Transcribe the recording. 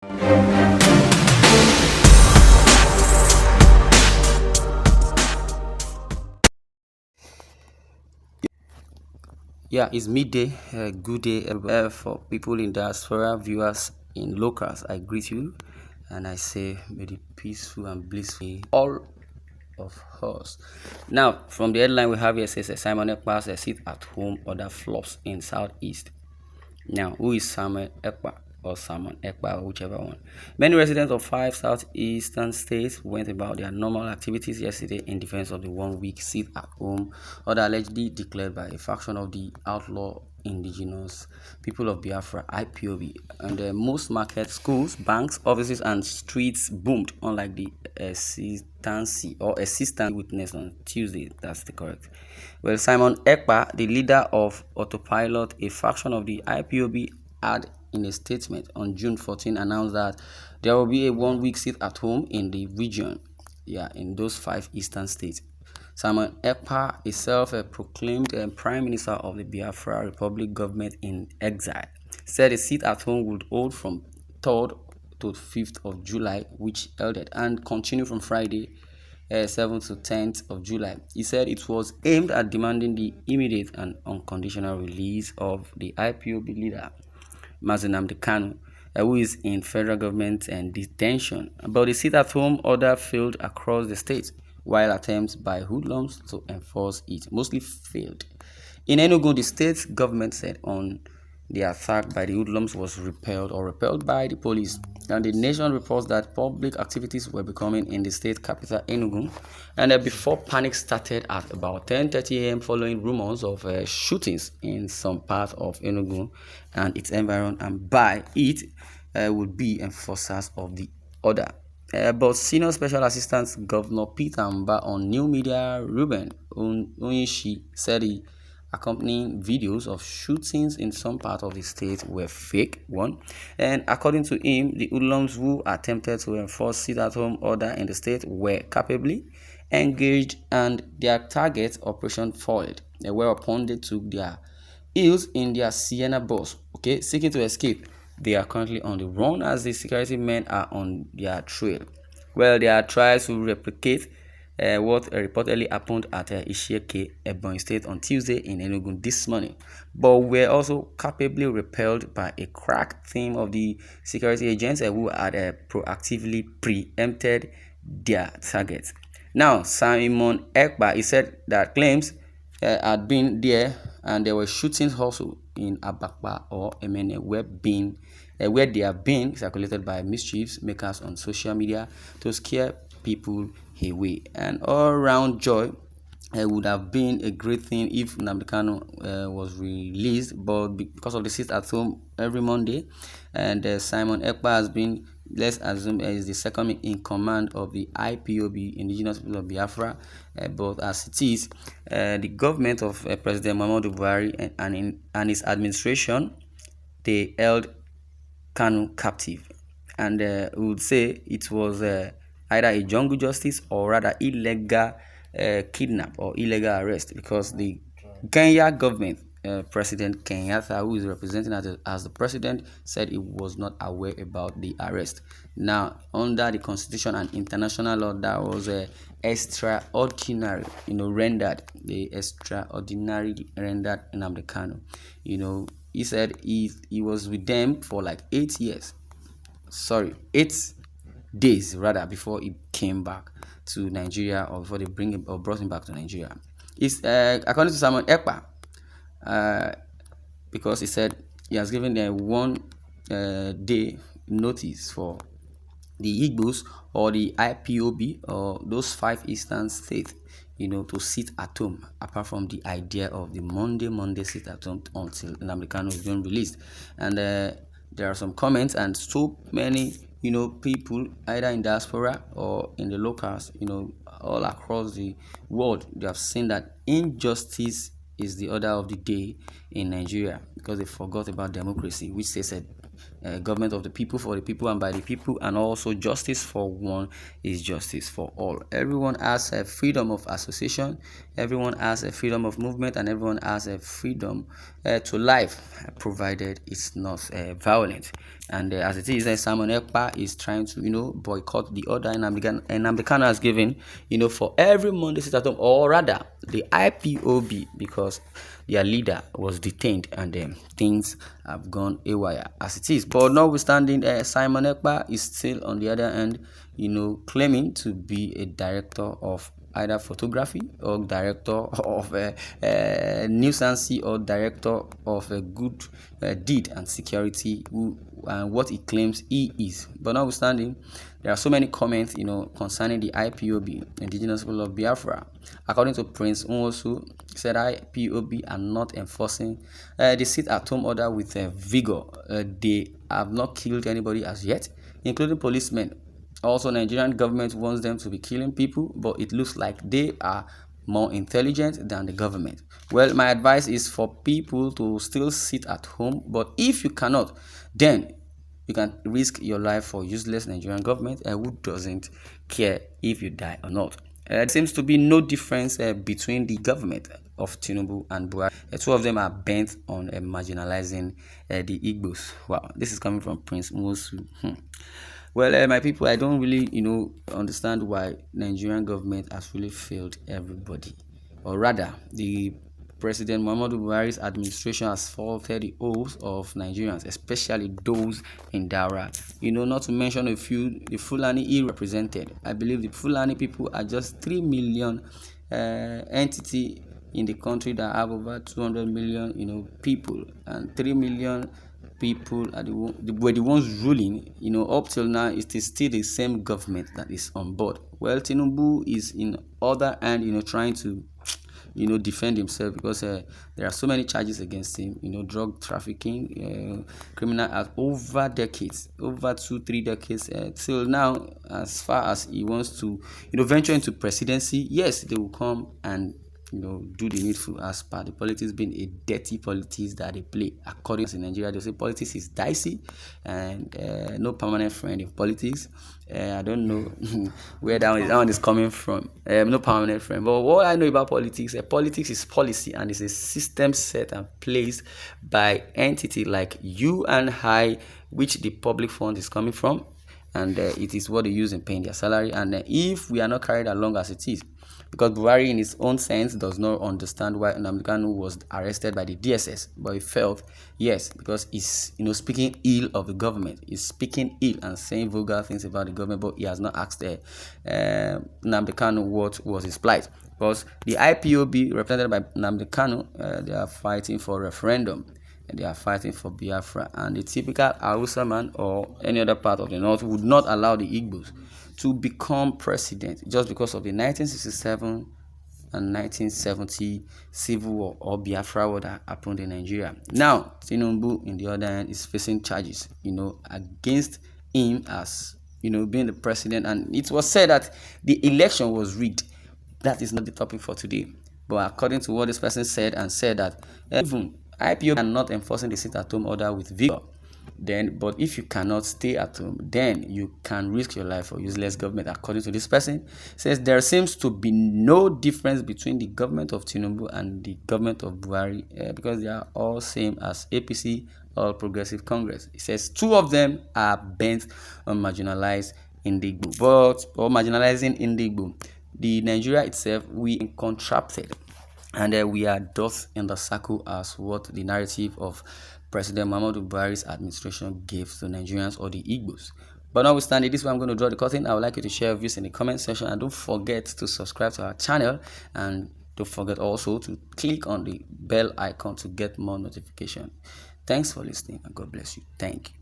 Yeah, it's midday. Good day, everybody. For people in diaspora, viewers in locals, I greet you and I say, may the peaceful and blissful be all of us. Now, from the headline we have here says Simon Ekpa sit at home, other flops in Southeast. Now, who is Simon Ekpa or Simon Ekpa, whichever one? Many residents of 5 southeastern states went about their normal activities yesterday in defense of the 1 week sit-at-home order allegedly declared by a faction of the outlaw indigenous people of Biafra (IPOB). And most markets, schools, banks, offices, and streets boomed, unlike the assistant witnessed on Tuesday. That's the correct. Well, Simon Ekpa, the leader of Autopilot, a faction of the IPOB, had in a statement on June 14 announced that there will be a 1 week sit-at-home in the region, in those 5 eastern states. Simon Ekpa, a self-proclaimed Prime Minister of the Biafra Republic government in exile, said a sit-at-home would hold from 3rd to 5th of July, which held it, and continue from Friday 7th to 10th of July. He said it was aimed at demanding the immediate and unconditional release of the IPOB leader, Mazi Nnamdi Kanu, who is in federal government and detention. But the sit-at-home order failed across the state, while attempts by hoodlums to enforce it mostly failed. In Enugu, the state government said on the attack by the hoodlums was repelled by the police. And the nation reports that public activities were becoming in the state capital Enugu, and before panic started at about 10:30 a.m. following rumors of shootings in some part of Enugu and its environment, and by it would be enforcers of the order. But Senior Special Assistant Governor Peter Mba on New Media Ruben Onyishi said he accompanying videos of shootings in some part of the state were fake, one. And according to him, the hoodlums who attempted to enforce sit-at-home order in the state were capably engaged and their target operation foiled, whereupon they took their heels in their Sienna bus, seeking to escape. They are currently on the run as the security men are on their trail. Well, there are trials to replicate what reportedly happened at Ishieke, Ebonyi State on Tuesday in Enugu this morning, but were also capably repelled by a crack team of the security agents who had proactively preempted their targets. Now, Simon Ekpa, he said that claims had been there and there were shootings also in Abakpa or Emene where they have been circulated by mischief makers on social media to scare people away. And all-round joy would have been a great thing if Nnamdi Kanu was released, but because of the sit-at-home every Monday, and Simon Ekpa has been, let's assume, is the second in command of the IPOB, Indigenous People of Biafra, but as it is, the government of President Muhammadu Buhari and his administration, they held Kanu captive, and we would say it was either a jungle justice or rather illegal kidnap or illegal arrest, because the Kenya government, President Kenyatta, who is representing as the president, said he was not aware about the arrest. Now, under the constitution and international law, that was extraordinary, rendered Nnamdi Kanu. He said he was with them for like 8 years. 8 days rather, before he came back to Nigeria, or before they brought him back to Nigeria. It's according to Simon Ekpa, because he said he has given them 1 day notice for the Igbos or the IPOB or those 5 eastern states, to sit at home, apart from the idea of the Monday sit at home until Nnamdi Kanu is being released. And there are some comments and so many people either in diaspora or in the locals, all across the world, they have seen that injustice is the order of the day in Nigeria, because they forgot about democracy, which they said government of the people, for the people, and by the people, and also justice for one is justice for all. Everyone has a freedom of association, everyone has a freedom of movement, and everyone has a freedom to life, provided it's not violent. And as it is, Simon Ekpa is trying to boycott the order, and Nnamdi Kanu has given for every Monday sit at home, or rather the IPOB, because their leader was detained, and things have gone haywire as it is. But notwithstanding, Simon Ekpa is still on the other hand, claiming to be a director of either photography or director of nuisance, or director of a good deed and security, and what he claims he is. But notwithstanding, there are so many comments concerning the IPOB, Indigenous People of Biafra. According to Prince Nwosu, he said IPOB are not enforcing the sit-at-home order with vigor. They have not killed anybody as yet, including policemen. Also, Nigerian government wants them to be killing people, but it looks like they are more intelligent than the government. Well, my advice is for people to still sit at home, but if you cannot, then you can risk your life for useless Nigerian government who doesn't care if you die or not. There seems to be no difference between the government of Tinubu and Buhari. The two of them are bent on marginalizing the Igbos. Wow, this is coming from Prince Nwosu. Well, my people, I don't really, understand why Nigerian government has really failed everybody. Or rather, the President Muhammadu Buhari's administration has faulted the hopes of Nigerians, especially those in Daura. Not to mention a few, the Fulani he represented. I believe the Fulani people are just 3 million entity in the country that have over 200 million, people, and 3 million people were the ones ruling. Up till now it is still the same government that is on board. Well, Tinubu is in other hand trying to defend himself, because there are so many charges against him, drug trafficking, criminal acts over decades, over 2-3 decades, till now. As far as he wants to venture into presidency, yes, they will come and do the needful, as per the politics being a dirty politics that they play. According to Nigeria, they say politics is dicey, and no permanent friend in politics. I don't know where that one is coming from. No permanent friend. But what I know about politics, politics is policy, and it's a system set and placed by entity like you and I, which the public fund is coming from, and it is what they use in paying their salary. And if we are not carried along as it is, because Buhari in his own sense does not understand why Nnamdi Kanu was arrested by the DSS, but he felt, yes, because he's speaking ill of the government, he's speaking ill and saying vulgar things about the government, but he has not asked Nnamdi Kanu what was his plight. Because the IPOB, represented by Nnamdi Kanu, they are fighting for referendum, and they are fighting for Biafra, and the typical Hausa man or any other part of the north would not allow the Igbos to become president just because of the 1967 and 1970 civil war or Biafra war that happened in Nigeria. Now, Tinubu, in the other hand, is facing charges, against him as, being the president. And it was said that the election was rigged. That is not the topic for today. But according to what this person said, and said that even IPO are not enforcing the sit-at-home order with vigor, but if you cannot stay at home, then you can risk your life for useless government. According to this person, says there seems to be no difference between the government of Tinubu and the government of Buhari, because they are all same as APC, All Progressive Congress. He says two of them are bent on marginalizing Indigbo. The Nigeria itself, we contracted, and we are dust in the circle, as what the narrative of President Muhammadu Buhari's administration gave to Nigerians or the Igbos. But notwithstanding, this is where I'm going to draw the curtain. I would like you to share views in the comment section, and don't forget to subscribe to our channel, and don't forget also to click on the bell icon to get more notification. Thanks for listening, and God bless you. Thank you.